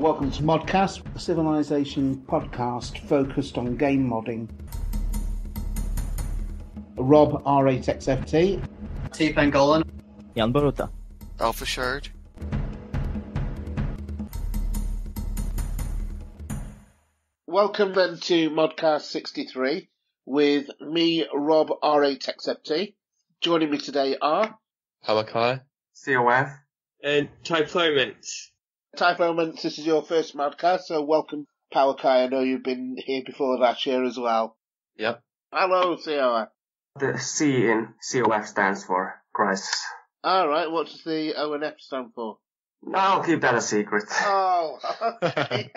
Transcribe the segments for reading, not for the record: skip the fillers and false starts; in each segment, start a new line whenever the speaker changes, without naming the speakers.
Welcome to ModCast, a civilization podcast focused on game modding. Rob, R8XFT.
T. Pangolin.
Jan Baruta.
Alpha Shard.
Welcome then to ModCast 63 with me, Rob, R8XFT. Joining me today are...
Halakai.
COF.
And Typhoment.
Typhoment, this is your first ModCast, so welcome, Powerkai. I know you've been here before last year as well.
Yep.
Hello, COF.
The C in COF stands for crisis.
Alright, what does the O and F stand for?
I'll keep that a secret.
Oh, okay.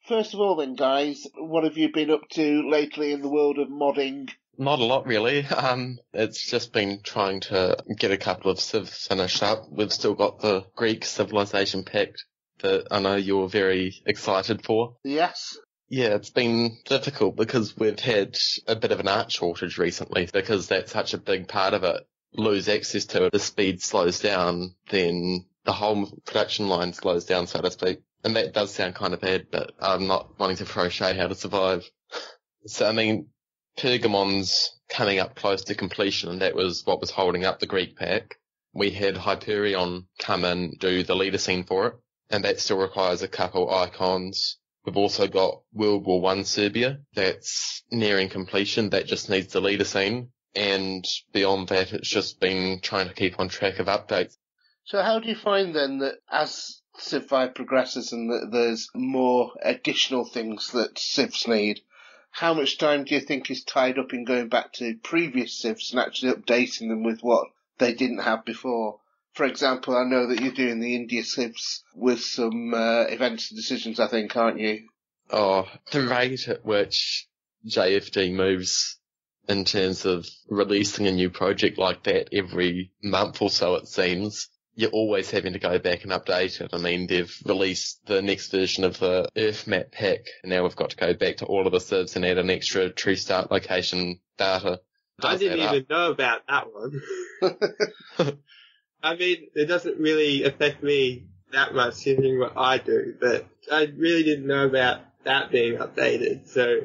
First of all then, guys, what have you been up to lately in the world of modding?
Not a lot, really. It's just been trying to get a couple of civs finished up. We've still got the Greek civilization pact that I know you're very excited for.
Yes.
Yeah, it's been difficult because we've had a bit of an art shortage recently because that's such a big part of it. Lose access to it, the speed slows down, then the whole production line slows down, so to speak. And that does sound kind of bad, but I'm not wanting to crochet how to survive. So, I mean, Pergamon's coming up close to completion, and that was what was holding up the Greek pack. We had Hyperion come in, do the leader scene for it, and that still requires a couple icons. We've also got World War I Serbia. That's nearing completion. That just needs the leader scene. And beyond that, it's just been trying to keep on track of updates.
So how do you find then that as Civ 5 progresses and that there's more additional things that Civs need, how much time do you think is tied up in going back to previous Civs and actually updating them with what they didn't have before? For example, I know that you're doing the India Civs with some events and decisions, I think, aren't you?
Oh, the rate at which JFD moves in terms of releasing a new project like that every month or so, it seems, you're always having to go back and update it. I mean, they've released the next version of the Earth map pack, and now we've got to go back to all of the civs and add an extra tree start location data.
I didn't even know about that one. I mean, it doesn't really affect me that much considering what I do, but I really didn't know about that being updated, so...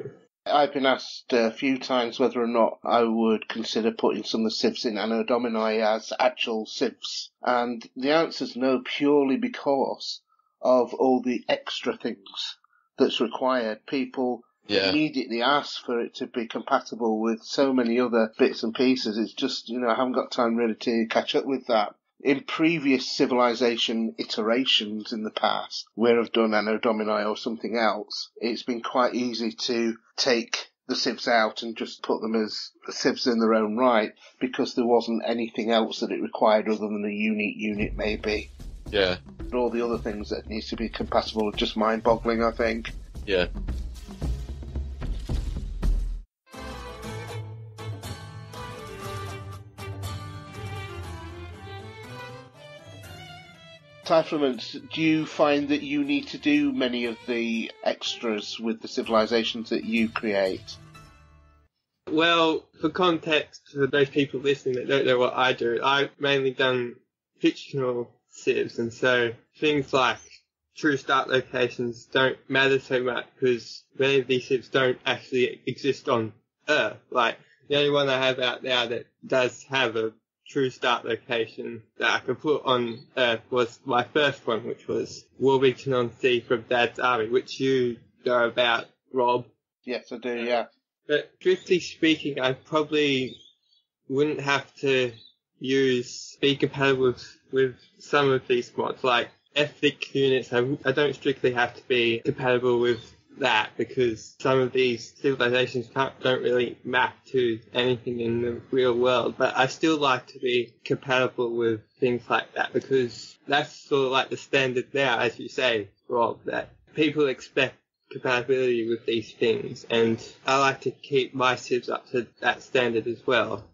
I've been asked a few times whether or not I would consider putting some of the civs in Anno Domini as actual civs, and the answer's no, purely because of all the extra things that's required. People immediately ask for it to be compatible with so many other bits and pieces. It's just, I haven't got time really to catch up with that. In previous civilization iterations in the past, where I've done Anno Domini or something else, it's been quite easy to take the civs out and just put them as civs in their own right, because there wasn't anything else that it required other than a unique unit, maybe.
Yeah.
But all the other things that needs to be compatible are just mind-boggling, I think.
Yeah.
Typhoment, do you find that you need to do many of the extras with the civilizations that you create?
Well, for context, for those people listening that don't know what I do, I've mainly done fictional civs, and so things like true start locations don't matter so much because many of these civs don't actually exist on Earth. Like, the only one I have out now that does have a true start location that I could put on Earth was my first one, which was Warrington on Sea from Dad's Army, which you know about, Rob.
Yes, I do, yeah.
But strictly speaking, I probably wouldn't have to be compatible with some of these mods, like ethnic units. I don't strictly have to be compatible with that because some of these civilizations don't really map to anything in the real world, but I still like to be compatible with things like that because that's sort of like the standard now, as you say, Rob, that people expect compatibility with these things, and I like to keep my civs up to that standard as well.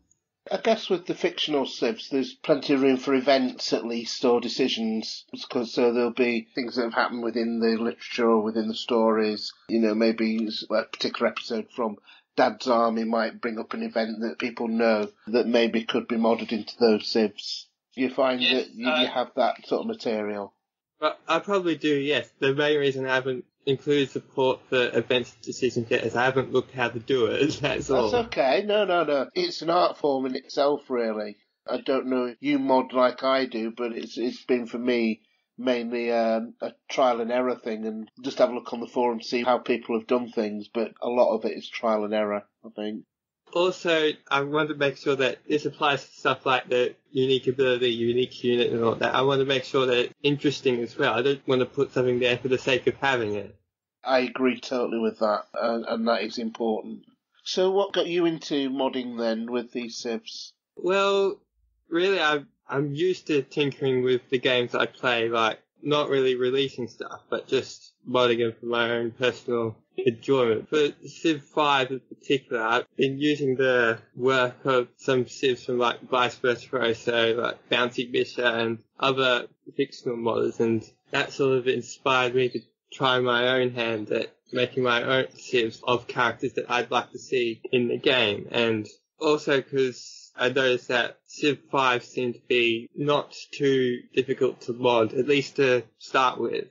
I guess with the fictional civs, there's plenty of room for events, at least, or decisions, because so there'll be things that have happened within the literature or within the stories. Maybe a particular episode from Dad's Army might bring up an event that people know that maybe could be modded into those civs. Do you find that you have that sort of material?
But I probably do, yes. The main reason I haven't included support for advanced decisions yet is I haven't looked how to do it, that's all.
That's okay. No. It's an art form in itself, really. I don't know if you mod like I do, but it's been for me mainly a trial and error thing, and just have a look on the forum, see how people have done things, but a lot of it is trial and error, I think.
Also, I want to make sure that this applies to stuff like the unique ability, unique unit and all that. I want to make sure that it's interesting as well. I don't want to put something there for the sake of having it.
I agree totally with that, and that is important. So what got you into modding then with these civs?
Well, really, I'm used to tinkering with the games I play, like, not really releasing stuff, but just modding them for my own personal enjoyment. For Civ 5 in particular, I've been using the work of some civs from like Vice Versa, like Bounty Bisha and other fictional modders, and that sort of inspired me to try my own hand at making my own civs of characters that I'd like to see in the game. And also because I noticed that Civ 5 seemed to be not too difficult to mod, at least to start with.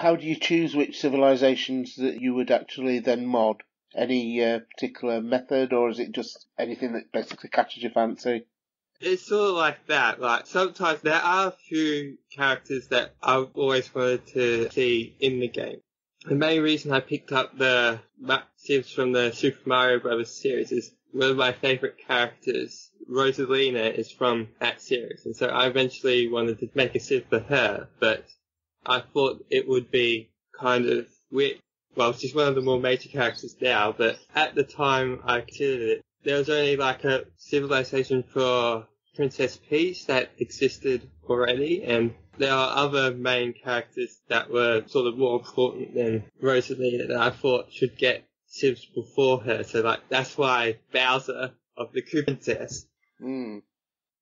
How do you choose which civilizations that you would actually then mod? Any particular method, or is it just anything that basically catches your fancy?
It's sort of like that. Like, sometimes there are a few characters that I've always wanted to see in the game. The main reason I picked up the civs from the Super Mario Bros. Series is one of my favourite characters, Rosalina, is from that series. And so I eventually wanted to make a civ for her, but I thought it would be kind of weird. Well, she's one of the more major characters now, but at the time I considered it, there was only like a civilization for Princess Peach that existed already, and there are other main characters that were sort of more important than Rosalina that I thought should get civs before her. So like, that's why Bowser of the Koopa Princess.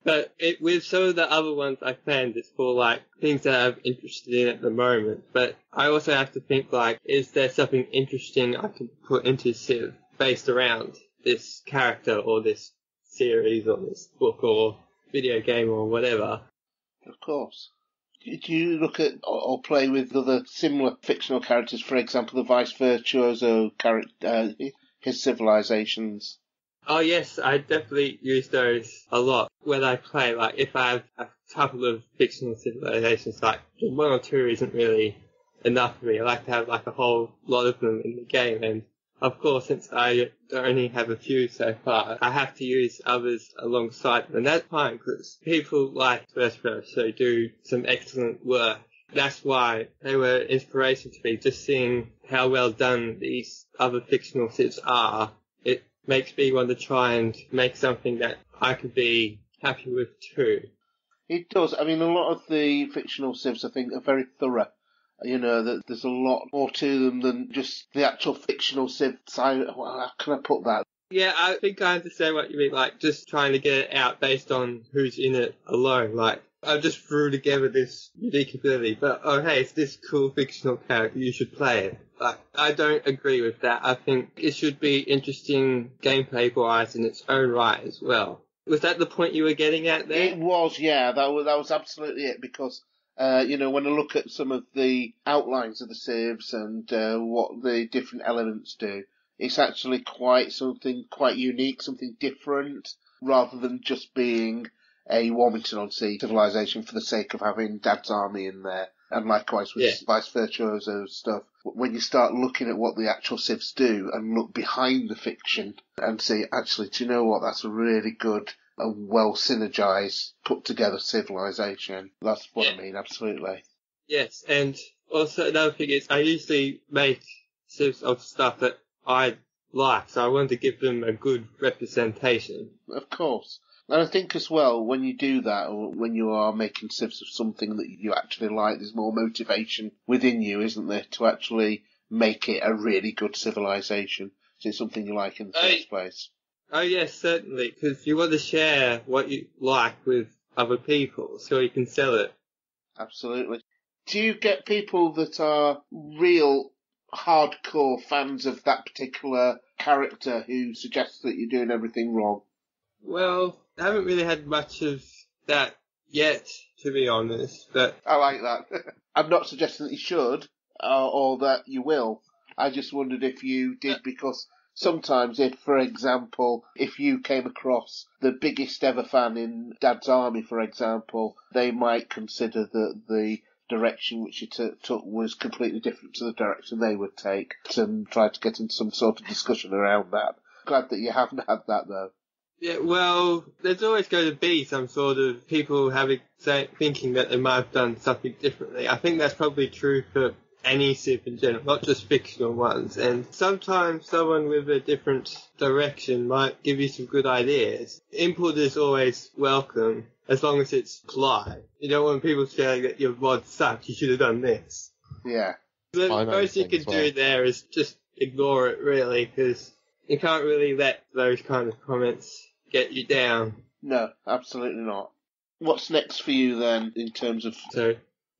But with some of the other ones I planned, it's for like things that I'm interested in at the moment. But I also have to think like, is there something interesting I can put into Civ based around this character or this series or this book or video game or whatever?
Of course. Do you look at or play with other similar fictional characters, for example, the Vice Virtuoso character, his civilizations?
Oh yes, I definitely use those a lot when I play. Like, if I have a couple of fictional civilizations, like one or two isn't really enough for me. I like to have like a whole lot of them in the game, and of course, since I only have a few so far, I have to use others alongside them, and that's fine because people like Verso do some excellent work. That's why they were inspiration to me. Just seeing how well done these other fictional civs are, it makes me want to try and make something that I could be happy with too.
It does. I mean, a lot of the fictional civs, I think, are very thorough. You know, that there's a lot more to them than just the actual fictional civ side. Well, how can I put that?
Yeah, I think I understand what you mean, like, just trying to get it out based on who's in it alone. Like, I just threw together this unique ability, but, oh hey, it's this cool fictional character, you should play it. Like, I don't agree with that. I think it should be interesting gameplay-wise in its own right as well. Was that the point you were getting at there?
It was, yeah, that was absolutely it, because you know, when I look at some of the outlines of the civs and what the different elements do, it's actually quite something quite unique, something different, rather than just being a Warmington-on-Sea civilization for the sake of having Dad's army in there. And likewise with Vice Virtuoso stuff. When you start looking at what the actual civs do and look behind the fiction and say, actually, do you know what, that's a really good a well synergized, put together civilization. That's what I mean, absolutely.
Yes, and also another thing is I usually make civs of stuff that I like, so I want to give them a good representation.
Of course. And I think as well, when you do that, or when you are making civs of something that you actually like, there's more motivation within you, isn't there, to actually make it a really good civilization. So it's something you like in the first place.
Oh yes, certainly, because you want to share what you like with other people so you can sell it.
Absolutely. Do you get people that are real hardcore fans of that particular character who suggest that you're doing everything wrong?
Well, I haven't really had much of that yet, to be honest. But
I like that. I'm not suggesting that you should, or that you will. I just wondered if you did, because sometimes if, for example, if you came across the biggest ever fan in Dad's Army, for example, they might consider that the direction which you took was completely different to the direction they would take, and try to get into some sort of discussion around that. Glad that you haven't had that, though.
yeah, well, there's always going to be some sort of people thinking that they might have done something differently. I think that's probably true for any Civ in general, not just fictional ones. And sometimes someone with a different direction might give you some good ideas. Input is always welcome, as long as it's polite. You don't want people saying that your mod sucks, you should have done this.
Yeah.
The most you can do there is just ignore it, really, because you can't really let those kind of comments get you down.
No, absolutely not. What's next for you then, in terms of...
So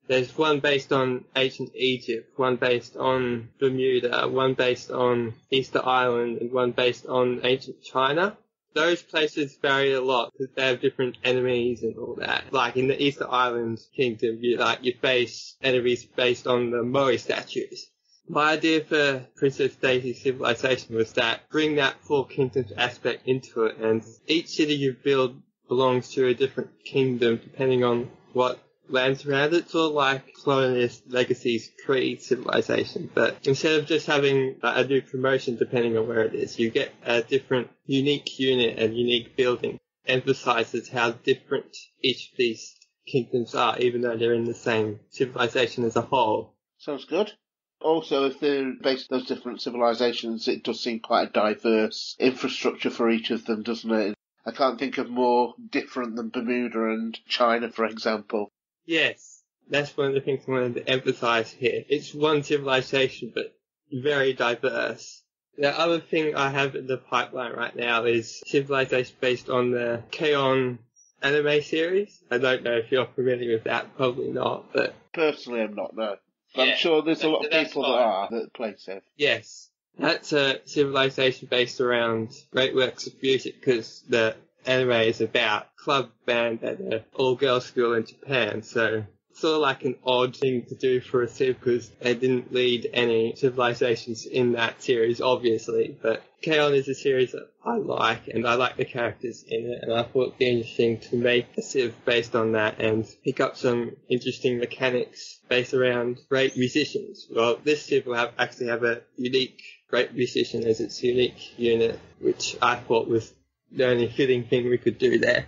there's one based on ancient Egypt, one based on Bermuda, one based on Easter Island, and one based on ancient China. Those places vary a lot because they have different enemies and all that. Like in the Easter Island kingdom, you face enemies based on the Moai statues. My idea for Princess Daisy's civilization was that bring that Four Kingdoms aspect into it, and each city you build belongs to a different kingdom depending on what lands around it. Sort of like Colonialist Legacy's pre-civilization, but instead of just having a new promotion depending on where it is, you get a different unique unit and unique building. Emphasizes how different each of these kingdoms are, even though they're in the same civilization as a whole.
Sounds good. Also, if they're based on those different civilizations, it does seem quite a diverse infrastructure for each of them, doesn't it? I can't think of more different than Bermuda and China, for example.
Yes, that's one of the things I wanted to emphasize here. It's one civilization, but very diverse. The other thing I have in the pipeline right now is civilization based on the K-On! Anime series. I don't know if you're familiar with that, probably not, but...
Personally, I'm not, no. But
Yeah,
I'm sure there's a lot of people
fine.
that are, that play Civ.
Yes. That's a civilization based around great works of music, because the anime is about club band at an all-girls school in Japan, so it's sort of like an odd thing to do for a Civ, because they didn't lead any civilizations in that series, obviously, but K-On! Is a series that I like, and I like the characters in it, and I thought it'd be interesting to make a Civ based on that and pick up some interesting mechanics based around great musicians. Well, this Civ will actually have a unique great musician as its unique unit, which I thought was the only fitting thing we could do there.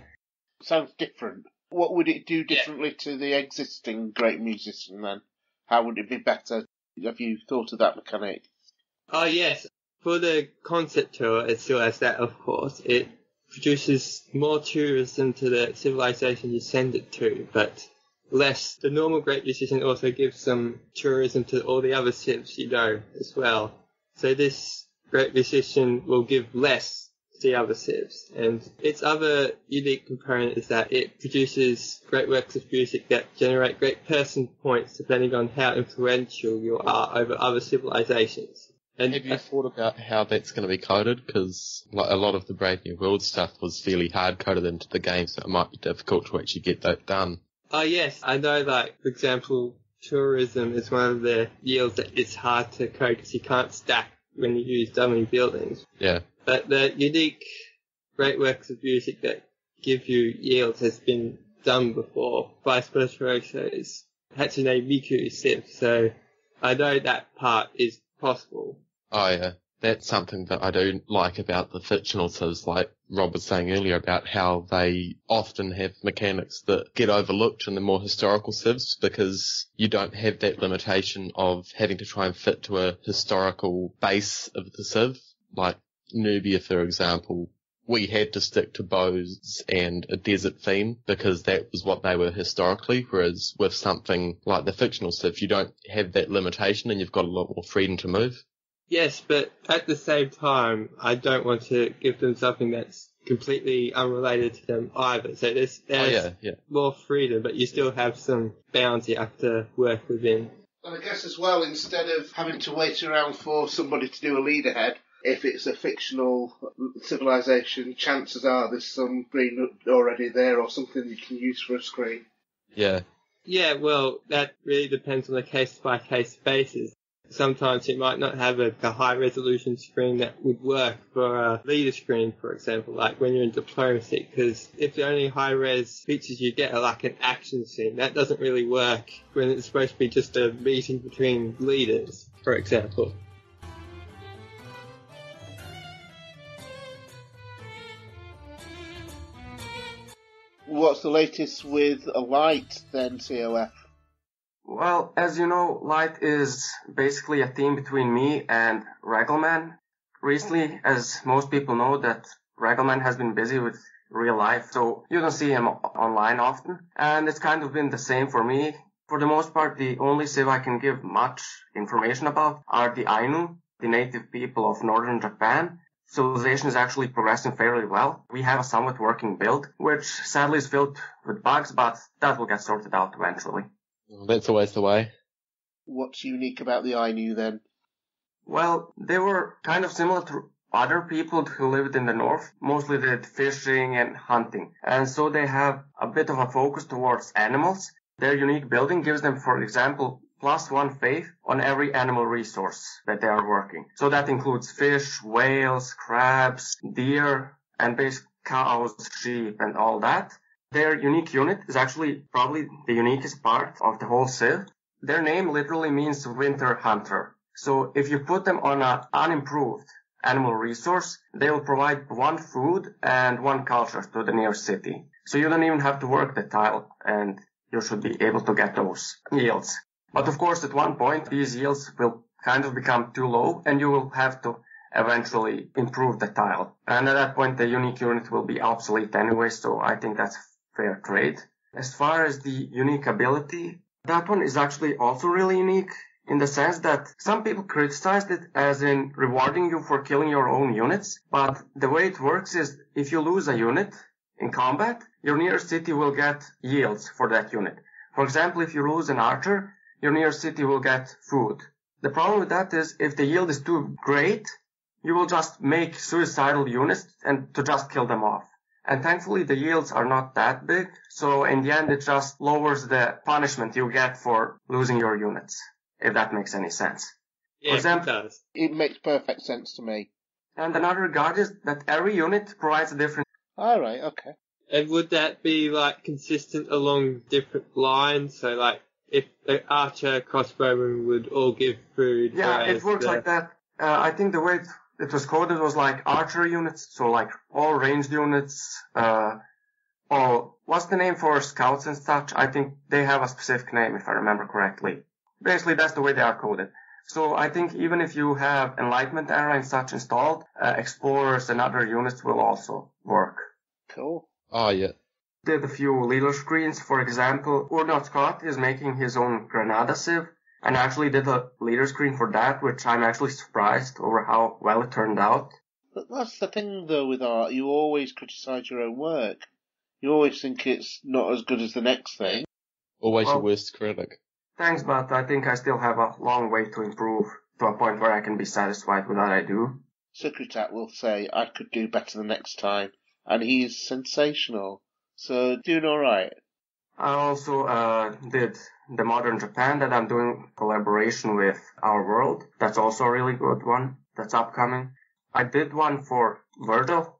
Sounds different. What would it do differently to the existing great musician then? How would it be better? Have you thought of that mechanic?
Oh yes, for the concept tour, it still has that, of course. It produces more tourism to the civilization you send it to, but less. The normal great musician also gives some tourism to all the other civs you know as well. So this great musician will give less to the other civs. And its other unique component is that it produces great works of music that generate great person points depending on how influential you are over other civilizations. And
have you thought about how that's going to be coded? Because like, a lot of the Brave New World stuff was fairly hard coded into the game, so it might be difficult to actually get that done.
Oh yes, I know, like, for example, tourism is one of the yields that it's hard to code because you can't stack when you use dummy buildings.
Yeah.
But the unique great works of music that give you yields has been done before by Spirituoso's Hatsune Miku Civ, so I know that part is possible.
Oh yeah. That's something that I do like about the fictional civs, like Rob was saying earlier about how they often have mechanics that get overlooked in the more historical civs because you don't have that limitation of having to try and fit to a historical base of the civ. Like Nubia, for example, we had to stick to bows and a desert theme because that was what they were historically, whereas with something like the fictional civ, you don't have that limitation and you've got a lot more freedom to move.
Yes, but at the same time, I don't want to give them something that's completely unrelated to them either. So there's more freedom, but you still have some bounds you have to work within.
And I guess as well, instead of having to wait around for somebody to do a lead ahead, if it's a fictional civilization, chances are there's some screen already there or something you can use for a screen.
Yeah.
Yeah, well, that really depends on a case-by-case basis. Sometimes it might not have a high-resolution screen that would work for a leader screen, for example, like when you're in diplomacy, because if the only high-res features you get are like an action scene, that doesn't really work when it's supposed to be just a meeting between leaders, for example.
What's the latest with Light then, COF?
Well, as you know, Light is basically a team between me and Regelman. Recently, as most people know, that Regelman has been busy with real life, so you don't see him online often. And it's kind of been the same for me. For the most part, the only civ I can give much information about are the Ainu, the native people of northern Japan. Civilization is actually progressing fairly well. We have a somewhat working build, which sadly is filled with bugs, but that will get sorted out eventually.
That's always the way.
What's unique about the Ainu then?
Well, they were kind of similar to other people who lived in the north. Mostly did fishing and hunting. And so they have a bit of a focus towards animals. Their unique building gives them, for example, +1 faith on every animal resource that they are working. So that includes fish, whales, crabs, deer, and basically cows, sheep, and all that. Their unique unit is actually probably the uniquest part of the whole civ. Their name literally means winter hunter. So if you put them on an unimproved animal resource, they will provide 1 food and 1 culture to the nearest city. So you don't even have to work the tile, and you should be able to get those yields. But of course, at one point, these yields will kind of become too low, and you will have to eventually improve the tile. And at that point, the unique unit will be obsolete anyway, so I think that's fair trade. As far as the unique ability, that one is actually also really unique in the sense that some people criticized it as in rewarding you for killing your own units, but the way it works is if you lose a unit in combat, your nearest city will get yields for that unit. For example, if you lose an archer, your nearest city will get food. The problem with that is if the yield is too great, you will just make suicidal units and to just kill them off. And thankfully, the yields are not that big, so in the end, it just lowers the punishment you get for losing your units, if that makes any sense.
Yeah,
For example,
it does.
It makes perfect sense to me.
And another regard is that every unit provides a different...
Alright, okay.
And would that be like consistent along different lines? So like if the archer, crossbowman would all give food.
Yeah, it
whereas
works like that. I think the way it was coded was like archer units, so like all ranged units, what's the name for scouts and such? I think they have a specific name if I remember correctly. Basically, that's the way they are coded. So I think even if you have Enlightenment Era and such installed, explorers and other units will also work.
Cool.
Oh, yeah.
Did a few leader screens. For example, Urnot Scott is making his own Granada civ, and actually did a leader screen for that, which I'm actually surprised over how well it turned out.
But that's the thing, though, with art. You always criticise your own work. You always think it's not as good as the next thing.
Always your
Well,
worst critic.
Thanks, but I think I still have a long way to improve to a point where I can be satisfied with what I do.
Secretat will say, I could do better the next time, and he is sensational. So, doing alright.
I also did the Modern Japan that I'm doing collaboration with Our World. That's also a really good one that's upcoming. I did one for Virgil.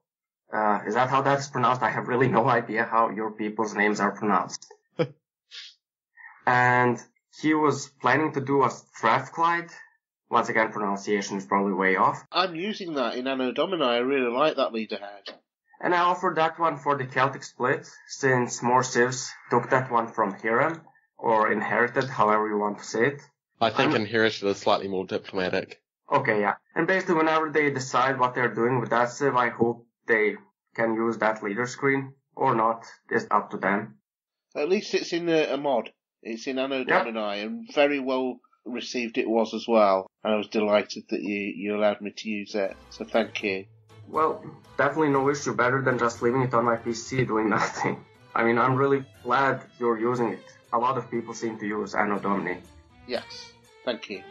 Is that how that's pronounced? I have really no idea how your people's names are pronounced. And he was planning to do a Strathclyde. Once again, pronunciation is probably way off.
I'm using that in Anno Domini. I really like that leaderhead.
And I offered that one for the Celtic split, since more civs took that one from Hiram, or inherited, however you want to say it.
I think inherited is slightly more diplomatic.
Okay, yeah. And basically whenever they decide what they're doing with that civ, I hope they can use that leader screen, or not. It's up to them.
At least it's in a mod. It's in Anno Domini, and very well received it was as well. And I was delighted that you allowed me to use it. So thank you.
Well, definitely no issue. Better than just leaving it on my PC doing nothing. I mean, I'm really glad you're using it. A lot of people seem to use Anno Domini.
Yes, thank you.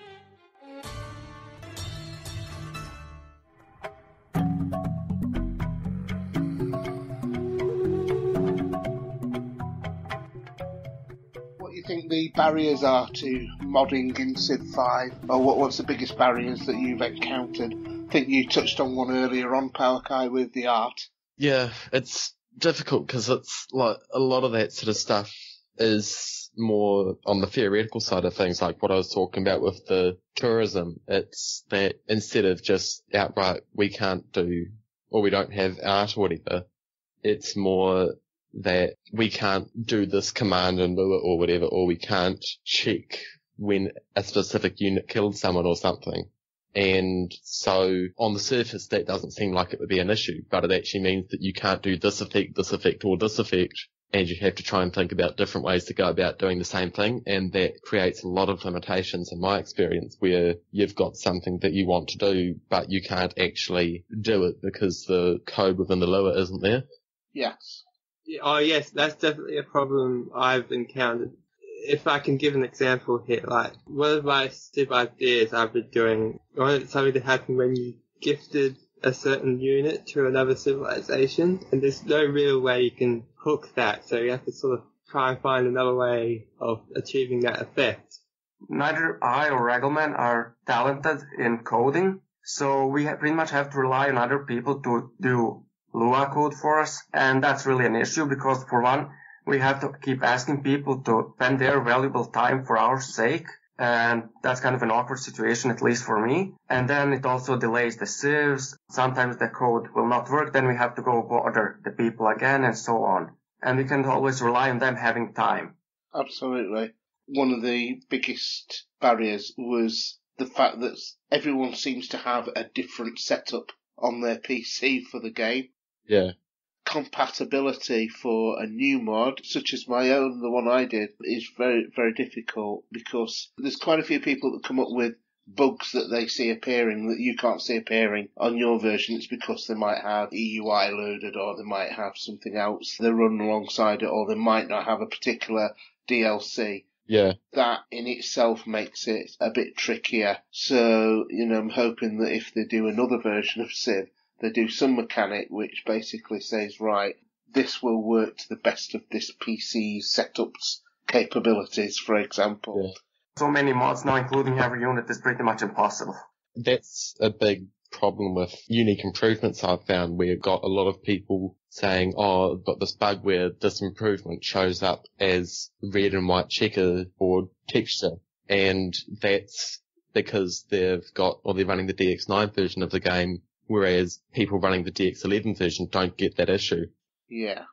the barriers are to modding in Civ 5, or what's the biggest barriers that you've encountered? I think you touched on one earlier on, Palakai, with the art.
Yeah, it's difficult because it's like a lot of that sort of stuff is more on the theoretical side of things, like what I was talking about with the tourism. It's that instead of just outright we can't do, or we don't have art or whatever, it's more that we can't do this command and do it or whatever, or we can't check when a specific unit killed someone or something. And so on the surface, that doesn't seem like it would be an issue, but it actually means that you can't do this effect, or this effect. And you have to try and think about different ways to go about doing the same thing. And that creates a lot of limitations in my experience, where you've got something that you want to do, but you can't actually do it because the code within the Lua isn't there.
Yes.
Oh yes, that's definitely a problem I've encountered. If I can give an example here, like one of my Civ ideas I've been doing, I wanted something to happen when you gifted a certain unit to another civilization, and there's no real way you can hook that, so you have to sort of try and find another way of achieving that effect.
Neither I or Regelman are talented in coding, so we pretty much have to rely on other people to do Lua code for us, and that's really an issue because, for one, we have to keep asking people to spend their valuable time for our sake, and that's kind of an awkward situation, at least for me. And then it also delays the civs. Sometimes the code will not work, then we have to go bother the people again, and so on. And we can't always rely on them having time.
Absolutely. One of the biggest barriers was the fact that everyone seems to have a different setup on their PC for the game.
Yeah.
Compatibility for a new mod, such as my own, the one I did, is very, very difficult because there's quite a few people that come up with bugs that they see appearing that you can't see appearing on your version. It's because they might have EUI loaded, or they might have something else they run alongside it, or they might not have a particular DLC.
Yeah.
That in itself makes it a bit trickier. So, I'm hoping that if they do another version of Civ, they do some mechanic which basically says, right, this will work to the best of this PC's setup's capabilities, for example.
Yeah.
So many mods now, including every unit, is pretty much impossible.
That's a big problem with unique improvements I've found, where you've got a lot of people saying, oh, I've got this bug where this improvement shows up as red and white checkerboard texture. And that's because they're running the DX9 version of the game, whereas people running the DX11 version don't get that issue.
Yeah.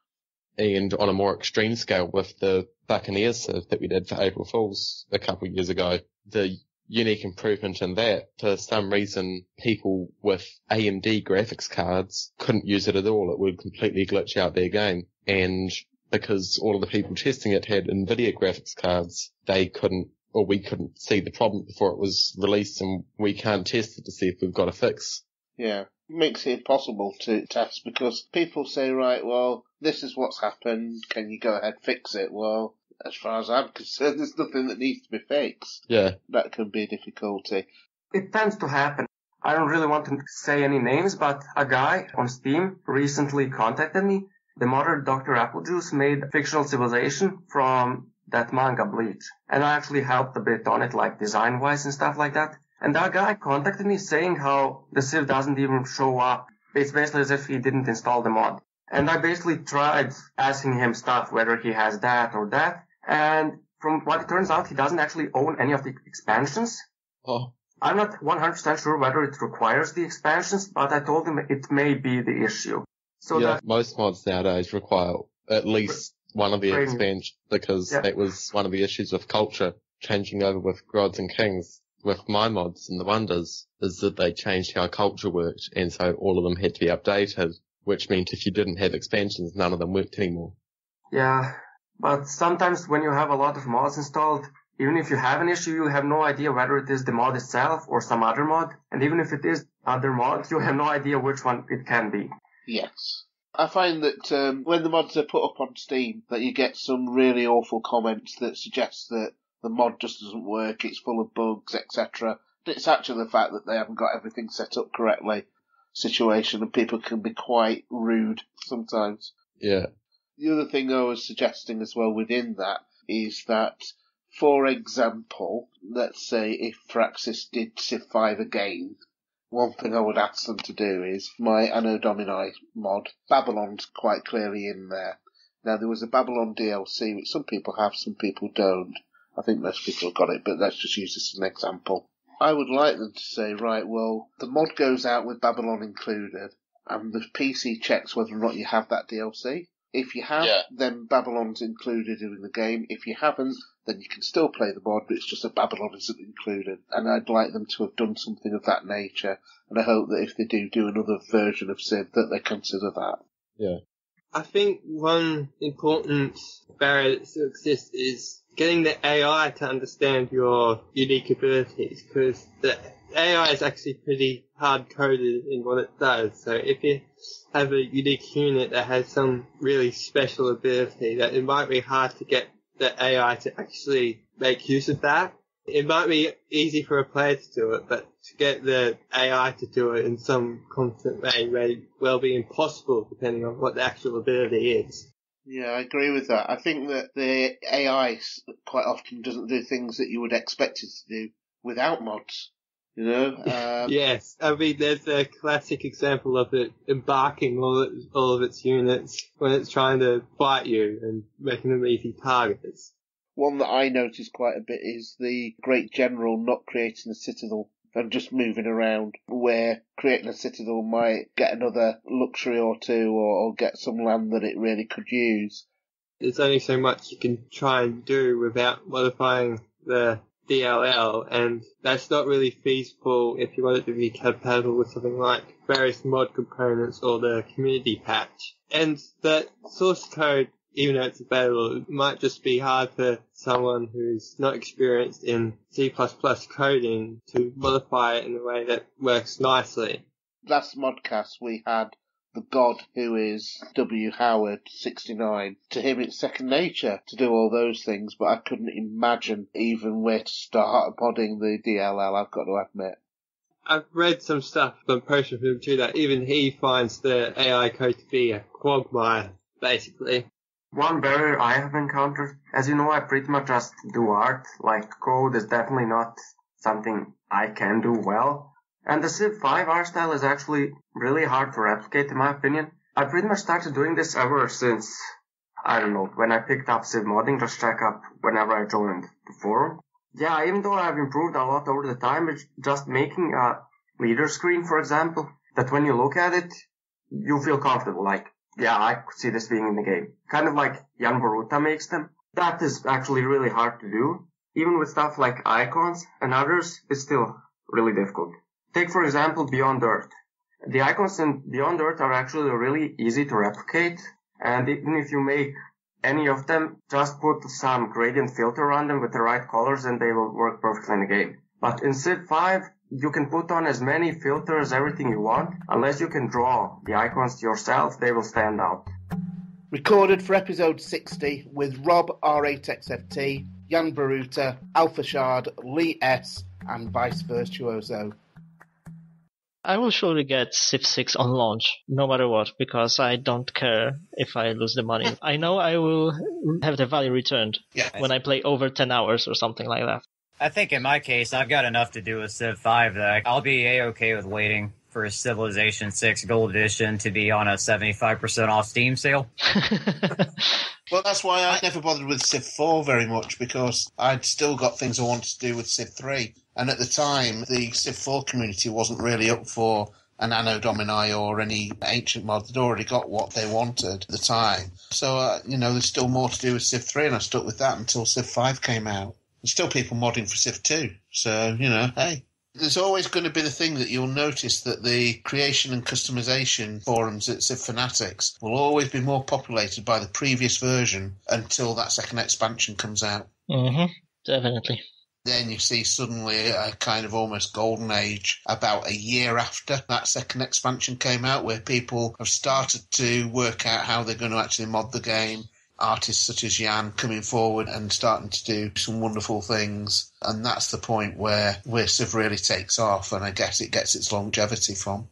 And on a more extreme scale, with the Buccaneers Civ that we did for April Fools a couple of years ago, the unique improvement in that, for some reason, people with AMD graphics cards couldn't use it at all. It would completely glitch out their game. And because all of the people testing it had NVIDIA graphics cards, we couldn't see the problem before it was released, and we can't test it to see if we've got a fix.
Yeah. It makes it impossible to test because people say, right, well, this is what's happened. Can you go ahead fix it? Well, as far as I'm concerned, there's nothing that needs to be fixed.
Yeah.
That can be a difficulty.
It tends to happen. I don't really want to say any names, but a guy on Steam recently contacted me. The modder Dr. Applejuice made fictional civilization from that manga Bleach. And I actually helped a bit on it, like design-wise and stuff like that. And that guy contacted me saying how the Civ doesn't even show up. It's basically as if he didn't install the mod. And I basically tried asking him stuff, whether he has that or that. And from what it turns out, he doesn't actually own any of the expansions.
Oh.
I'm not 100% sure whether it requires the expansions, but I told him it may be the issue. So
yeah, most mods nowadays require at least one of the
training.
expansions, because that was one of the issues with culture changing over with Gods and Kings. With my mods and the Wonders, is that they changed how culture worked, and so all of them had to be updated, which meant if you didn't have expansions, none of them worked anymore.
Yeah, but sometimes when you have a lot of mods installed, even if you have an issue, you have no idea whether it is the mod itself or some other mod. And even if it is other mod, you have no idea which one it can be.
Yes. I find that when the mods are put up on Steam, that you get some really awful comments that suggest that the mod just doesn't work, it's full of bugs, etc. It's actually the fact that they haven't got everything set up correctly situation, and people can be quite rude sometimes.
Yeah.
The other thing I was suggesting as well within that is that For example, let's say if Firaxis did Civ 5 again, one thing I would ask them to do is my Anno Domini mod. Babylon's quite clearly in there. Now, there was a Babylon DLC, which some people have, some people don't. I think most people have got it, but let's just use this as an example. I would like them to say, right, well, the mod goes out with Babylon included, and the PC checks whether or not you have that DLC. If you have, then Babylon's included in the game. If you haven't, then you can still play the mod, but it's just that Babylon isn't included. And I'd like them to have done something of that nature, and I hope that if they do another version of Civ, that they consider that.
Yeah.
I think one important barrier that still exists is getting the AI to understand your unique abilities, because the AI is actually pretty hard-coded in what it does. So if you have a unique unit that has some really special ability, that it might be hard to get the AI to actually make use of that. It might be easy for a player to do it, but to get the AI to do it in some constant way may well be impossible, depending on what the actual ability is.
Yeah, I agree with that. I think that the AI quite often doesn't do things that you would expect it to do without mods. You know?
Yes. I mean, there's a classic example of it embarking all of its units when it's trying to fight you and making them easy targets.
One that I notice quite a bit is the Great General not creating a citadel and just moving around, where creating a citadel might get another luxury or two or get some land that it really could use.
There's only so much you can try and do without modifying the DLL, and that's not really feasible if you want it to be compatible with something like various mod components or the community patch. And that source code, even though it's available, it might just be hard for someone who's not experienced in C++ coding to modify it in a way that works nicely.
Last ModCast we had the god who is W. Howard 69. To him it's second nature to do all those things, but I couldn't imagine even where to start modding the DLL, I've got to admit.
I've read some stuff on post from him too that even he finds the AI code to be a quagmire, basically.
One barrier I have encountered, as you know, I pretty much just do art, like code is definitely not something I can do well. And the Civ 5 art style is actually really hard to replicate, in my opinion. I pretty much started doing this ever since, I don't know, when I picked up Civ modding, just check up whenever I joined the forum. Yeah, even though I've improved a lot over the time, it's just making a leader screen, for example, that when you look at it, you feel comfortable, like, yeah, I could see this being in the game. Kind of like Jan Boruta makes them. That is actually really hard to do. Even with stuff like icons and others, it's still really difficult. Take, for example, Beyond Earth. The icons in Beyond Earth are actually really easy to replicate, and even if you make any of them, just put some gradient filter on them with the right colors and they will work perfectly in the game. But in Civ 5, you can put on as many filters, everything you want. Unless you can draw the icons yourself, they will stand out.
Recorded for episode 60 with Rob R8XFT, Jan Baruta, Alpha Shard, Lee S, and Vice Virtuoso.
I will surely get Civ 6 on launch, no matter what, because I don't care if I lose the money. I know I will have the value returned when I play over 10 hours or something like that.
I think in my case, I've got enough to do with Civ 5 that I'll be A-okay with waiting for Civilization 6 Gold Edition to be on a 75% off Steam sale.
Well, that's why I never bothered with Civ 4 very much, because I'd still got things I wanted to do with Civ 3. And at the time, the Civ 4 community wasn't really up for an Anno Domini or any ancient mod. They'd already got what they wanted at the time. So, there's still more to do with Civ 3, and I stuck with that until Civ 5 came out. There's still people modding for Civ 2. So, hey. There's always going to be the thing that you'll notice that the creation and customization forums at Civ Fanatics will always be more populated by the previous version until that second expansion comes out.
Mm-hmm, definitely.
Then you see suddenly a kind of almost golden age about a year after that second expansion came out, where people have started to work out how they're going to actually mod the game. Artists such as Jan coming forward and starting to do some wonderful things. And that's the point where Civ really takes off, and I guess it gets its longevity from.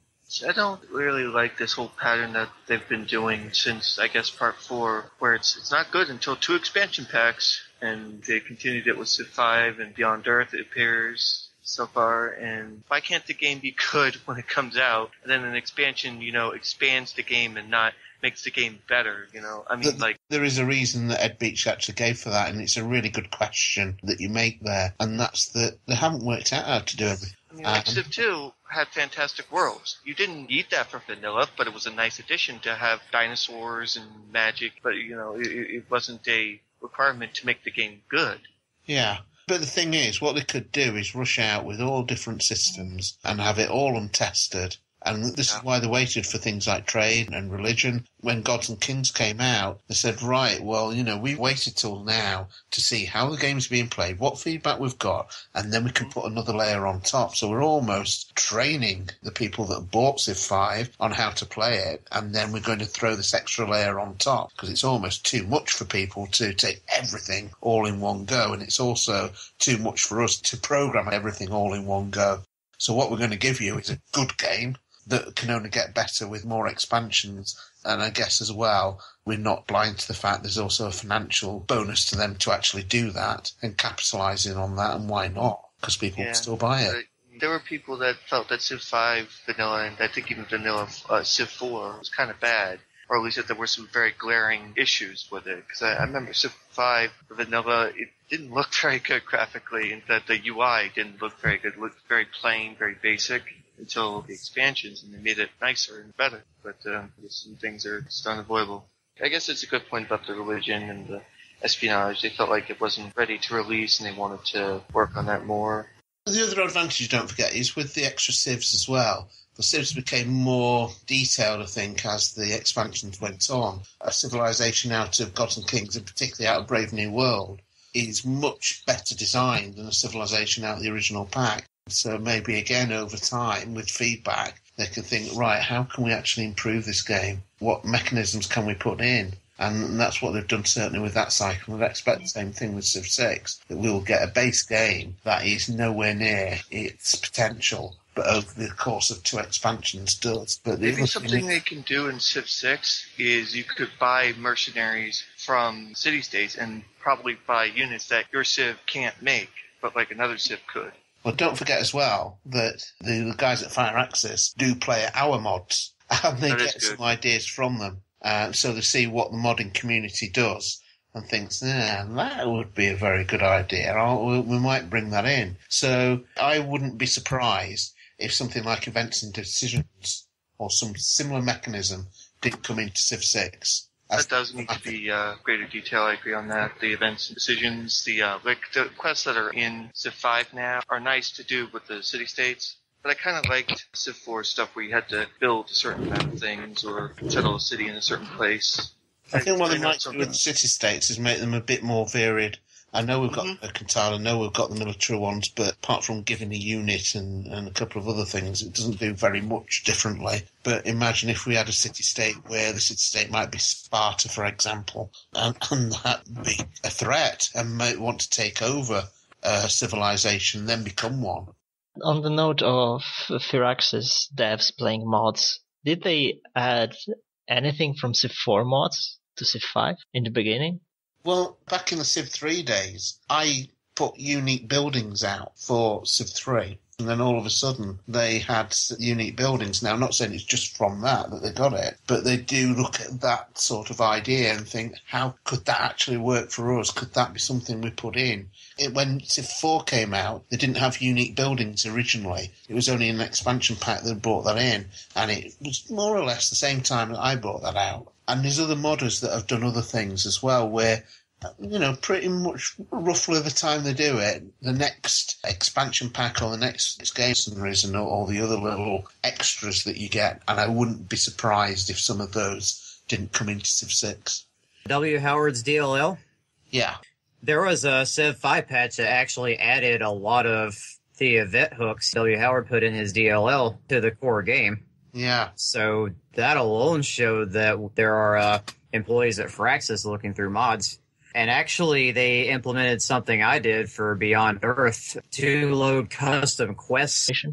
I don't really like this whole pattern that they've been doing since, I guess, Part 4, where it's not good until 2 expansion packs. and they continued it with Civ 5 and Beyond Earth, it appears, so far. And why can't the game be good when it comes out, and then an expansion, expands the game and not makes the game better, I mean,
there is a reason that Ed Beach actually gave for that, and it's a really good question that you make there, and that's that they haven't worked out how to do everything.
I mean, Civ 2 had fantastic worlds. You didn't need that for vanilla, but it was a nice addition to have dinosaurs and magic, but, it wasn't a requirement to make the game good.
Yeah. But the thing is, what they could do is rush out with all different systems and have it all untested. And this is why they waited for things like trade and religion. When Gods and Kings came out, they said, right, well, we waited till now to see how the game's being played, what feedback we've got, and then we can put another layer on top. So we're almost training the people that bought Civ 5 on how to play it, and then we're going to throw this extra layer on top, because it's almost too much for people to take everything all in one go, and it's also too much for us to program everything all in one go. So what we're going to give you is a good game that can only get better with more expansions. And I guess as well, we're not blind to the fact there's also a financial bonus to them to actually do that and capitalising on that, and why not? Because people will still buy it.
There were people that felt that Civ 5 vanilla, and I think even vanilla Civ 4 was kind of bad, or at least that there were some very glaring issues with it. Because I remember Civ 5 vanilla, it didn't look very good graphically, and that the UI didn't look very good. It looked very plain, very basic, until the expansions, and they made it nicer and better. But some things are just unavoidable. I guess it's a good point about the religion and the espionage. They felt like it wasn't ready to release, and they wanted to work on that more.
The other advantage, don't forget, is with the extra civs as well. The civs became more detailed, I think, as the expansions went on. A civilization out of Gods and Kings, and particularly out of Brave New World, is much better designed than a civilization out of the original pack. So maybe, again, over time, with feedback, they can think, right, how can we actually improve this game? What mechanisms can we put in? And that's what they've done certainly with that cycle. I'd expect the same thing with Civ 6, that we'll get a base game that is nowhere near its potential, but over the course of 2 expansions does. But
maybe something they can do in Civ 6 is you could buy mercenaries from city-states and probably buy units that your Civ can't make, but like another Civ could.
Well, don't forget as well that the guys at Firaxis do play our mods, and they get some ideas from them. So they see what the modding community does and thinks, that would be a very good idea. We might bring that in. So I wouldn't be surprised if something like events and decisions or some similar mechanism did come into Civ 6.
That does need to be greater detail. I agree on that. The events and decisions, the quests that are in Civ 5 now are nice to do with the city-states. But I kind of liked Civ 4 stuff where you had to build a certain amount of things or settle a city in a certain place.
I think what they might do with city-states is make them a bit more varied. I know we've got Mercantile, I know we've got the military ones, but apart from giving a unit and a couple of other things, it doesn't do very much differently. But imagine if we had a city-state where the city-state might be Sparta, for example, and that would be a threat and might want to take over a civilization, then become one.
On the note of Firaxis devs playing mods, did they add anything from Civ 4 mods to Civ 5 in the beginning?
Well, back in the Civ 3 days, I put unique buildings out for Civ 3, and then all of a sudden they had unique buildings. Now, I'm not saying it's just from that they got it, but they do look at that sort of idea and think, how could that actually work for us? Could that be something we put in? When Civ 4 came out, they didn't have unique buildings originally. It was only an expansion pack that brought that in, and it was more or less the same time that I brought that out. And there's other modders that have done other things as well, where, pretty much roughly the time they do it, the next expansion pack or the next game and all the other little extras that you get, and I wouldn't be surprised if some of those didn't come into Civ 6.
W. Howard's DLL?
Yeah.
There was a Civ 5 patch that actually added a lot of the event hooks W. Howard put in his DLL to the core game.
Yeah.
So that alone showed that there are employees at Firaxis looking through mods. And actually, they implemented something I did for Beyond Earth to load custom quests.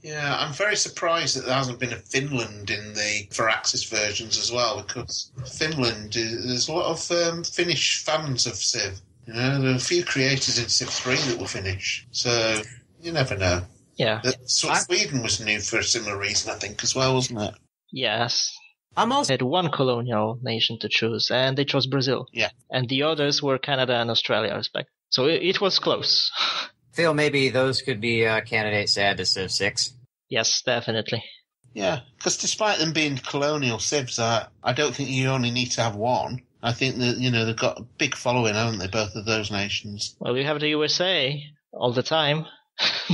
Yeah, I'm very surprised that there hasn't been a Finland in the Firaxis versions as well, because Finland, there's a lot of Finnish fans of Civ.
There are a few creators in Civ 3 that will finish, so you never know.
Yeah.
Sweden was new for a similar reason, I think, as well, wasn't it?
Yes. I'm also had one colonial nation to choose, and they chose Brazil.
Yeah.
And the others were Canada and Australia, I respect. So it was close.
Feel maybe those could be candidates to add to Civ 6.
Yes, definitely.
Yeah, because despite them being colonial civs, I don't think you only need to have one. I think that, they've got a big following, haven't they, both of those nations?
Well, we have the USA all the time.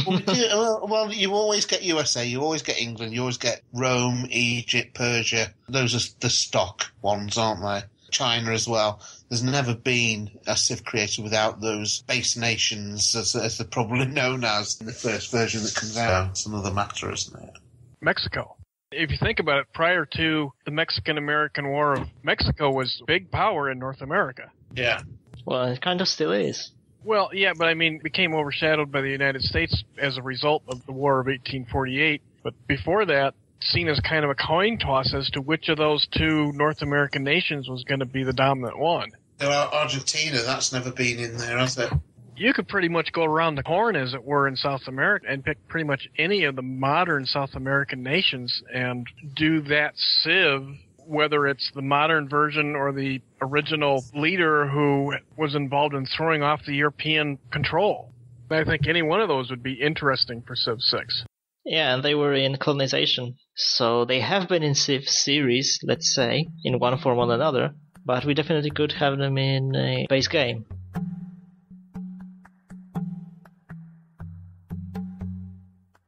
Well, you always get USA, you always get England, you always get Rome, Egypt, Persia. Those are the stock ones, aren't they? China as well. There's never been a Civ created without those base nations, as they're probably known as in the first version that comes out. It's another matter, isn't it?
Mexico. If you think about it, prior to the Mexican-American War, Mexico was big power in North America.
Yeah.
Well, it kind of still is.
Well, yeah, but I mean, became overshadowed by the United States as a result of the War of 1848. But before that, seen as kind of a coin toss as to which of those two North American nations was going to be the dominant one.
Argentina, that's never been in there, has it?
You could pretty much go around the horn, as it were, in South America and pick pretty much any of the modern South American nations and do that Civ, whether it's the modern version or the original leader who was involved in throwing off the European control. I think any one of those would be interesting for Civ 6.
Yeah, and they were in colonization. So they have been in Civ series, let's say, in one form or another, but we definitely could have them in a base game.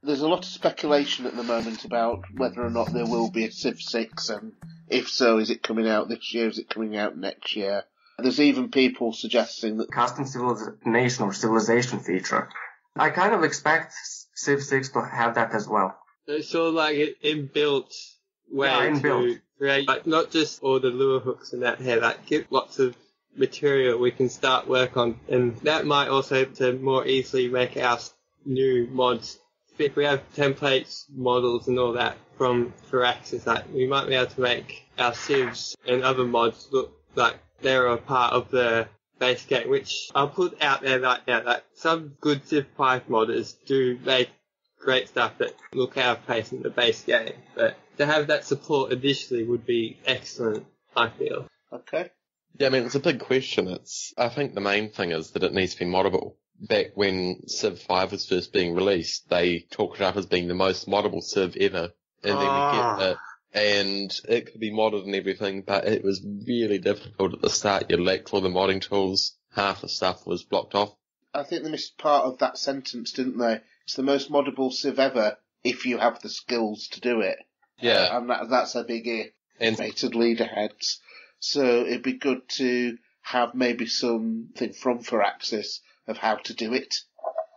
There's a lot of speculation at the moment about whether or not there will be a Civ 6, and if so, is it coming out this year, is it coming out next year? There's even people suggesting that
custom civilization or civilization feature. I kind of expect Civ 6 to have that as well.
It's sort of like an inbuilt way
inbuilt.
to create, like, not just all the lure hooks and that here, like, get lots of material we can start work on, and that might also to more easily make our new mods fit. We have templates, models and all that from Firaxis, like, we might be able to make our civs and other mods look like they're a part of the base game, which I'll put out there right now, that some good Civ 5 modders do make great stuff that look out of place in the base game, but to have that support additionally would be excellent, I feel.
Okay.
Yeah, I mean, it's a big question. I think the main thing is that it needs to be moddable. Back when Civ 5 was first being released, they talked it up as being the most moddable Civ ever, and then we get it, and it could be modded and everything, but it was really difficult at the start. You lacked all the modding tools, half the stuff was blocked off.
I think they missed part of that sentence, didn't they? It's the most moddable Civ ever if you have the skills to do it.
Yeah.
And that's a big if. Animated leader heads. So it'd be good to have maybe something from Firaxis of how to do it.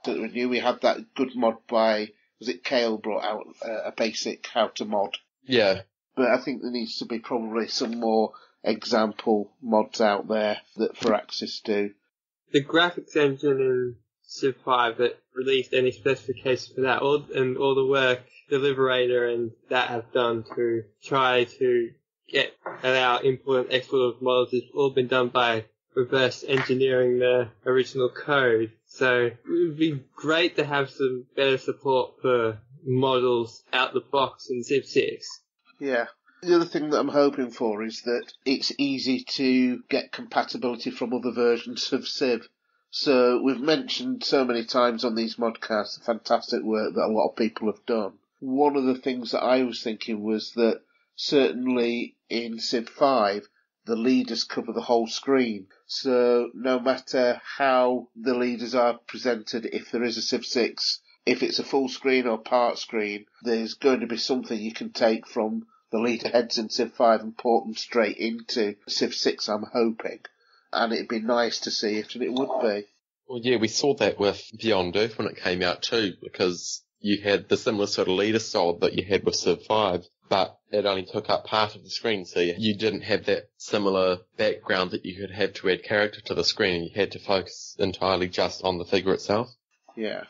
So we knew we had that good mod by, was it Kale brought out a basic how to mod.
Yeah.
But I think there needs to be probably some more example mods out there that Firaxis do.
The graphics engine in Civ 5 that released any specifications for that, and all the work the Liberator and that have done to try to allow import and export of models has all been done by reverse engineering the original code. So it would be great to have some better support for models out the box in Civ 6.
Yeah. The other thing that I'm hoping for is that it's easy to get compatibility from other versions of Civ. So we've mentioned so many times on these modcasts the fantastic work that a lot of people have done. One of the things that I was thinking was that certainly in Civ 5, the leaders cover the whole screen. So no matter how the leaders are presented, if there is a Civ 6, if it's a full screen or part screen, there's going to be something you can take from the leader heads in Civ 5 and port them straight into Civ 6, I'm hoping. And it'd be nice to see it, and it would be.
Well, yeah, we saw that with Beyond Earth when it came out too, because you had the similar sort of leader style that you had with Civ 5, but it only took up part of the screen, so you didn't have that similar background that you could have to add character to the screen. You had to focus entirely just on the figure itself.
Yeah.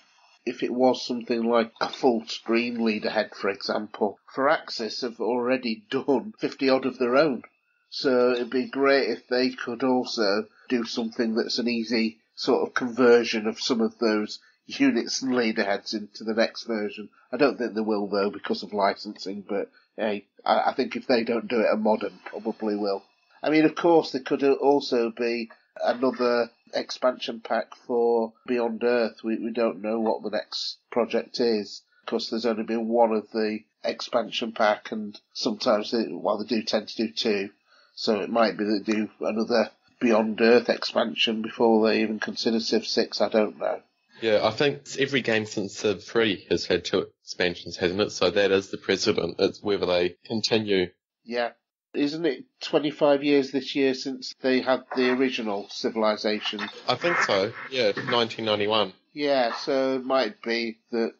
If it was something like a full screen leader head, for example, Firaxis have already done 50 odd of their own. So it'd be great if they could also do something that's an easy sort of conversion of some of those units and leaderheads into the next version. I don't think they will, though, because of licensing, but hey, I think if they don't do it, a modern probably will. I mean, of course, there could also be another expansion pack for Beyond Earth. We don't know what the next project is, because there's only been one of the expansion pack, and sometimes they do tend to do two. So it might be they do another Beyond Earth expansion before they even consider Civ 6, I don't know.
Yeah, I think every game since Civ 3 has had two expansions, hasn't it? So that is the precedent. It's whether they continue.
Yeah. Isn't it 25 years this year since they had the original Civilization?
I think so, yeah, 1991.
Yeah, so it might be that,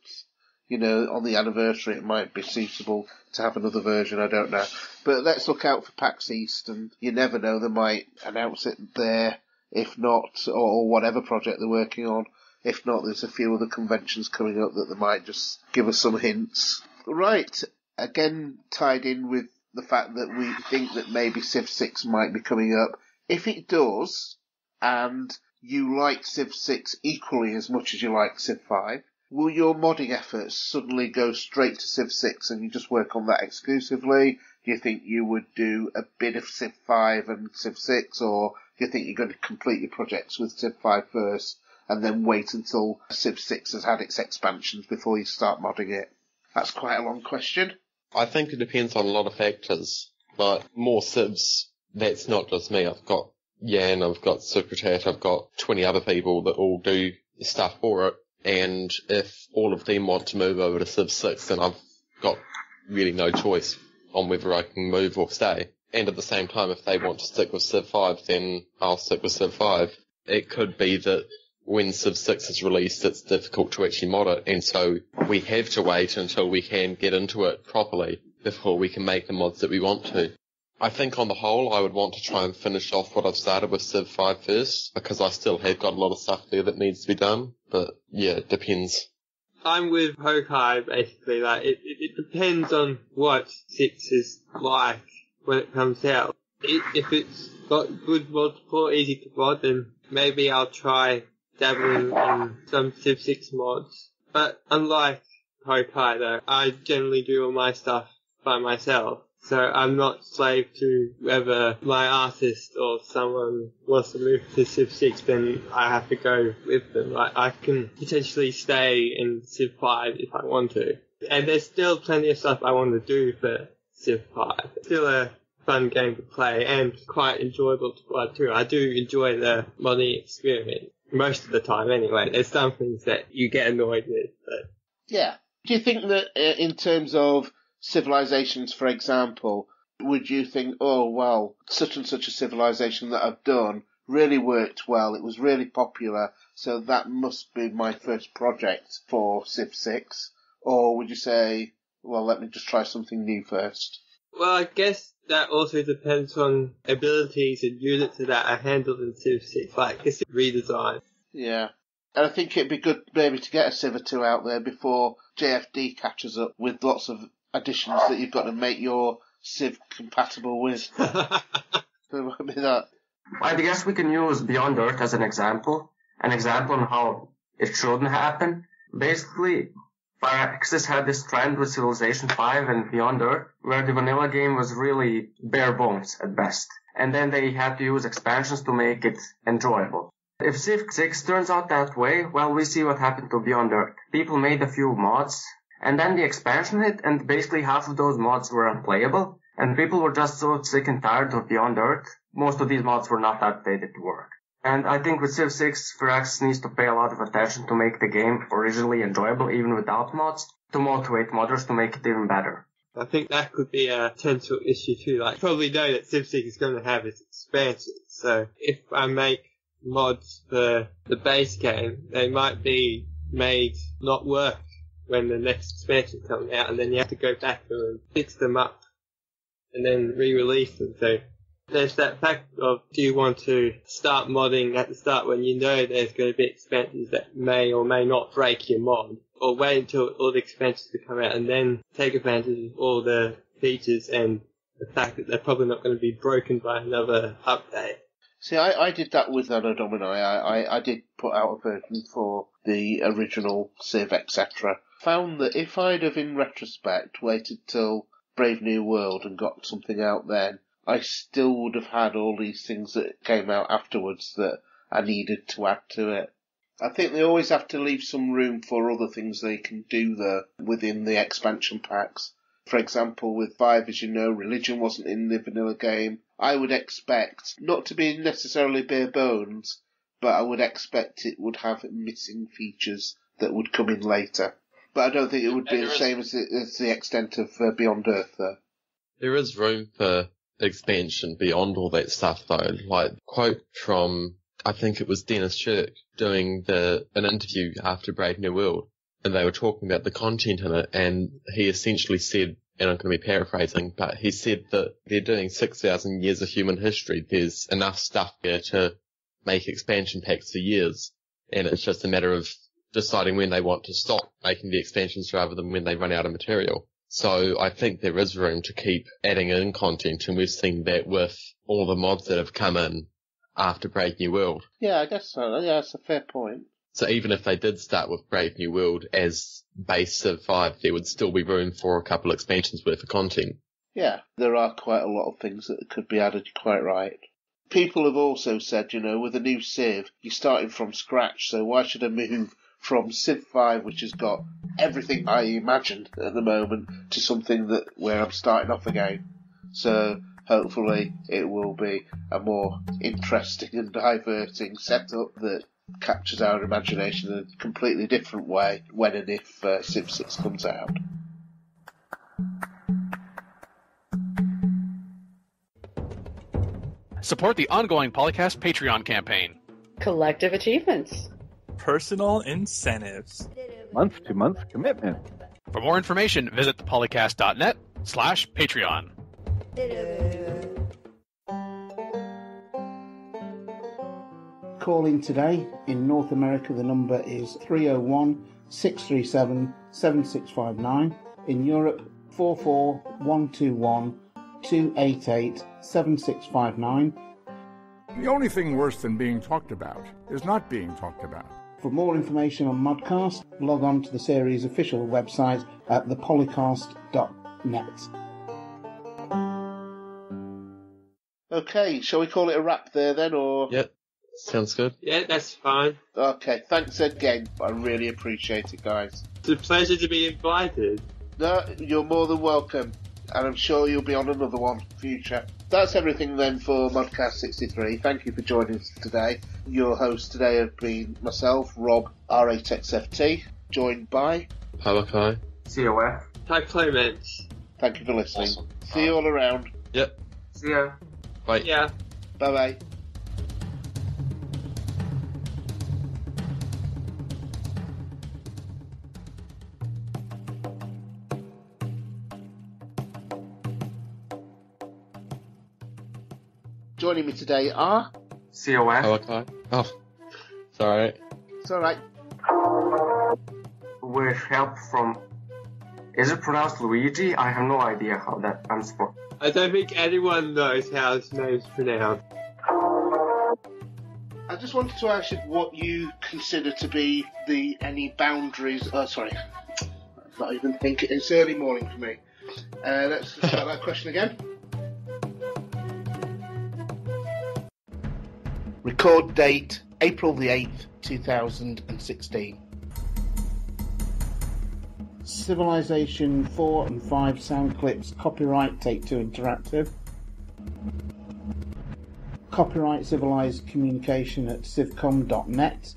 on the anniversary it might be suitable to have another version, I don't know. But let's look out for PAX East, and you never know, they might announce it there, if not, or whatever project they're working on. If not, there's a few other conventions coming up that they might just give us some hints. Right, again tied in with the fact that we think that maybe Civ 6 might be coming up. If it does, and you like Civ 6 equally as much as you like Civ 5, will your modding efforts suddenly go straight to Civ 6 and you just work on that exclusively? Do you think you would do a bit of Civ 5 and Civ 6, or do you think you're going to complete your projects with Civ 5 first and then wait until Civ 6 has had its expansions before you start modding it? That's quite a long question.
I think it depends on a lot of factors. Like, more Civs, that's not just me. I've got Jan, I've got Secretat, I've got 20 other people that all do stuff for it. And if all of them want to move over to Civ 6, then I've got really no choice on whether I can move or stay. And at the same time, if they want to stick with Civ 5, then I'll stick with Civ 5. It could be that when Civ 6 is released, it's difficult to actually mod it, and so we have to wait until we can get into it properly before we can make the mods that we want to. I think on the whole, I would want to try and finish off what I've started with Civ 5 first, because I still have got a lot of stuff there that needs to be done, but yeah, it depends.
I'm with Hokai, basically. Like, it depends on what 6 is like when it comes out. If it's got good mod support, easy to mod, then maybe I'll try dabbling in some Civ 6 mods. But unlike Hokai, though, I generally do all my stuff by myself. So I'm not slave to whether my artist or someone wants to move to Civ 6, then I have to go with them. Like, I can potentially stay in Civ 5 if I want to. And there's still plenty of stuff I want to do for Civ 5. It's still a fun game to play and quite enjoyable to play too. I do enjoy the modding experiment. Most of the time, anyway. There's some things that you get annoyed with, but...
Yeah. Do you think that in terms of civilizations, for example, would you think, oh, well, such and such a civilization that I've done really worked well, it was really popular, so that must be my first project for Civ 6? Or would you say, well, let me just try something new first?
Well, I guess that also depends on abilities and units that are handled in Civ 6, like a Civ redesign.
Yeah. And I think it'd be good maybe to get a Civ 2 out there before JFD catches up with lots of additions that you've got to make your Civ compatible with. So it might be that.
I guess we can use Beyond Earth as an example on how it shouldn't happen. Basically, Firaxis had this trend with Civilization 5 and Beyond Earth, where the vanilla game was really bare bones at best. And then they had to use expansions to make it enjoyable. If Civ 6 turns out that way, well, we see what happened to Beyond Earth. People made a few mods, and then the expansion hit, and basically half of those mods were unplayable, and people were just so sick and tired of Beyond Earth, most of these mods were not updated to work. And I think with Civ 6, Firaxis needs to pay a lot of attention to make the game originally enjoyable, even without mods, to motivate modders to make it even better.
I think that could be a potential issue too. Like, probably know that Civ 6 is going to have its expansion, so if I make mods for the base game, they might be made not work when the next expansion comes out, and then you have to go back and fix them up and then re-release them. So there's that fact of, do you want to start modding at the start when you know there's going to be expansions that may or may not break your mod, or wait until all the expansions to come out and then take advantage of all the features and the fact that they're probably not going to be broken by another update?
See, I did that with Anno Domini. I did put out a version for the original Civ, etc. Found that if I'd have, in retrospect, waited till Brave New World and got something out then, I still would have had all these things that came out afterwards that I needed to add to it. I think they always have to leave some room for other things they can do there within the expansion packs. For example, with 5, as you know, religion wasn't in the vanilla game. I would expect, not to be necessarily bare bones, but I would expect it would have missing features that would come in later. But I don't think it would be the same as the extent of Beyond Earth, though.
There is room for expansion beyond all that stuff, though. Like, quote from, I think it was Dennis Shirk doing an interview after Brave New World, and they were talking about the content in it, and he essentially said, and I'm going to be paraphrasing, but he said that they're doing 6,000 years of human history. There's enough stuff there to make expansion packs for years, and it's just a matter of deciding when they want to stop making the expansions rather than when they run out of material. So I think there is room to keep adding in content, and we've seen that with all the mods that have come in after Brave New World.
Yeah, I guess so. Yeah, that's a fair point.
So even if they did start with Brave New World as base Civ 5, there would still be room for a couple expansions worth of content.
Yeah, there are quite a lot of things that could be added, quite right. People have also said, with a new Civ, you're starting from scratch, so why should I move from Civ 5, which has got everything I imagined at the moment, to something where I'm starting off again? So hopefully it will be a more interesting and diverting setup that captures our imagination in a completely different way when and if Civ 6 comes out.
Support the ongoing Polycast Patreon campaign.
Collective achievements.
Personal incentives. Month-to-month commitment.
For more information, visit thepolycast.net/Patreon.
Calling today. In North America, the number is 301-637-7659. In Europe, 44121-288-7659.
The only thing worse than being talked about is not being talked about.
For more information on ModCast, log on to the series' official website at thepolycast.net.
Okay, shall we call it a wrap there then, or...?
Yep, sounds good.
Yeah, that's fine.
Okay, thanks again. I really appreciate it, guys.
It's a pleasure to be invited.
No, you're more than welcome, and I'm sure you'll be on another one in the future. That's everything then for ModCast 63. Thank you for joining us today. Your hosts today have been myself, Rob, R8XFT, joined by...
Palakai.
COF.
Hi, Clements.
Thank you for listening.
Awesome.
See you all around.
Yep.
See ya.
Bye.
Yeah.
Bye-bye. Joining me today are...
COF.
Palakai. Oh, it's alright.
It's alright.
With help from... Is it pronounced Luigi? I have no idea how that stands for.
I don't think anyone knows how his name's pronounced.
I just wanted to ask you what you consider to be any boundaries... Oh, sorry. I'm not even thinking. It's early morning for me. Let's start that question again. Record date, April the 8th, 2016.
Civilization 4 and 5 sound clips, copyright Take-Two Interactive. Copyright Civilized Communication at civcom.net.